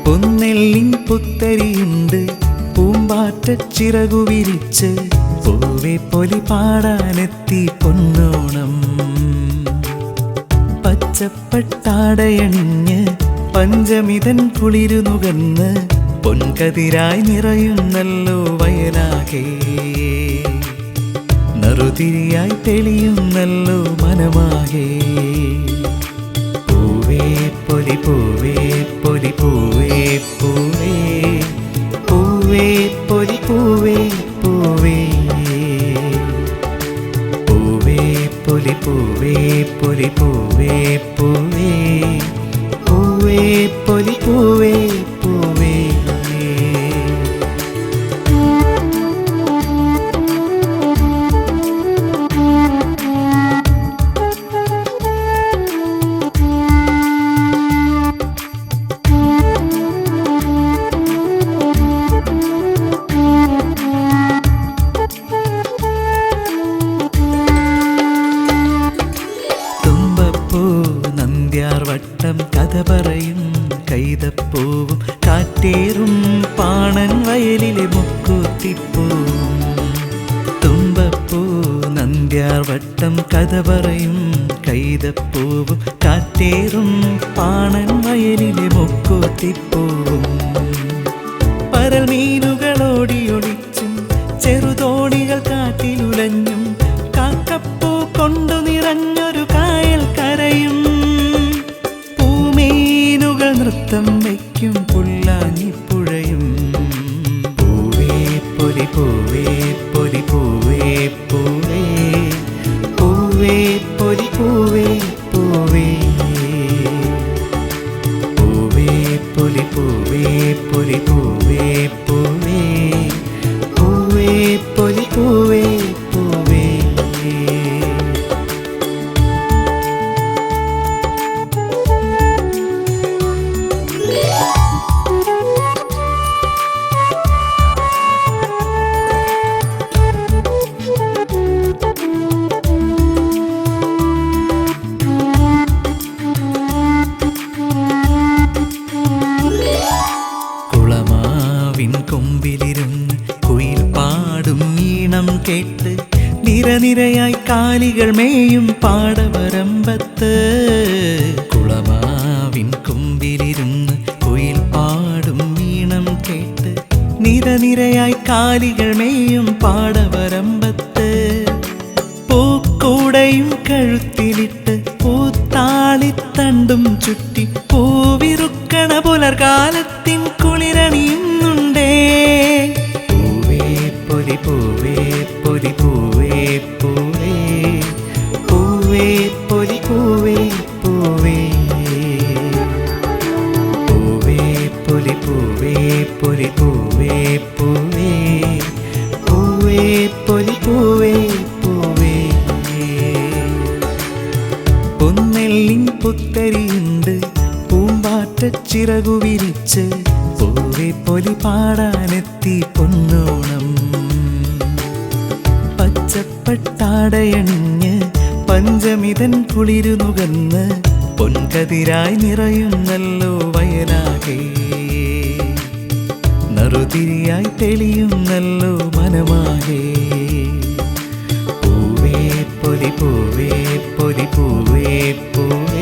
പൊന്നെല്ലിൻ പുത്തരിയുണ്ട് പൂമ്പാറ്റച്ചിറകു വിരിച്ച് പൂവെ പൊലി പാടാനെത്തി പൊന്നോണം. പച്ചപ്പട്ടാടയണിഞ്ഞ് പഞ്ചമിതൻ കുളിരുനുകന്ന് പൊൻകതിരായി നിറയുന്നല്ലോ വയലാകെ. നറുതിരിയായി തെളിയുന്നല്ലോ മനമാകെ. പൂവേ പൊലി പൂവേ പൊലി പൂവേ പൂവേ പൂവേ പൊലി പൂവേ പൂവേ പൂവേ പൊലി പൂവേ പൊലി പൂവേ പൂവേ പൂവേ പൊലി പൂവേ പൂവേ. വട്ടം കഥ പറയും കൈതപ്പൂവും കാറ്റേറും പാണൻ വയലിലെ മുക്കൂത്തിപ്പൂവും. തുമ്പപ്പൂ നന്ദ്യാർ വട്ടം കഥ പറയും കൈതപ്പൂവും കാറ്റേറും പാണൻ വയലിലെ മുക്കൂത്തിപ്പൂവും. പരൽ മീനുകളോടിയൊളിച്ചും ചെറുതോണികൾ കാറ്റിലുലഞ്ഞും കാക്കപ്പൂ കൊണ്ടു നിറഞ്ഞൊരു കായൽ കരയും. നൃത്തം വയ്ക്കും പുല്ലാഞ്ഞിപ്പുഴയും. പൂവേ പൊലി പൂവേ പൊലി പൂവേ പൂവേ പൂവേ പൊലി പൂവേ പൂവേ പൂവേ പൊലി പൂവേ പൊലി പൂവേ പൂവേ പൂവേ പൊലി പൂവേ പൂവേ. കൊമ്പിലിരുന്ന് കുയിൽ പാടും ഈണം കേട്ട് നിരനിരയായി കാലികൾ മേയും പാടവരമ്പത്ത്. കുളമാവിൻ കൊമ്പിലിരുന്ന് കുയിൽ പാടും ഈണം കേട്ട് നിരനിരയായി കാലികൾ മേയും പാടവരമ്പത്ത്. പൂക്കൂടയും കഴുത്തിലിട്ട് പൂത്താളിത്തണ്ടും ചുറ്റി പൂവിറുക്കണ പുലർകാലത്തിൻ കുളിരണിയുന്നുണ്ടേ. പൂവേ പൊലി പൂവേ പൊലി പൂവേ പൂവേ പൂവേ പൊലി പൂവേ പൂവേ പൂവേ പൊലി പൂവേ പൊലി പൂവേ പൂവേ പൂവേ പൊലി പൂവേ പൂവേ. പൊന്നെല്ലിൻ പുത്തരിയുണ്ട് പൂമ്പാറ്റച്ചിറകു വിരിച്ച് പൂവെ പൊലി പാടാനെത്തി പൊന്നോണം. പച്ചപ്പട്ടാടയണിഞ്ഞ് പഞ്ചമിതൻ കുളിരുനുകന്ന് പൊൻകതിരായി നിറയുന്നല്ലോ വയലാകെ. നറുതിരിയായി തെളിയുന്നല്ലോ മനമാകെ. പൂവേ പൊലി പൂവേ പൊലി പൂവേ പൂവേ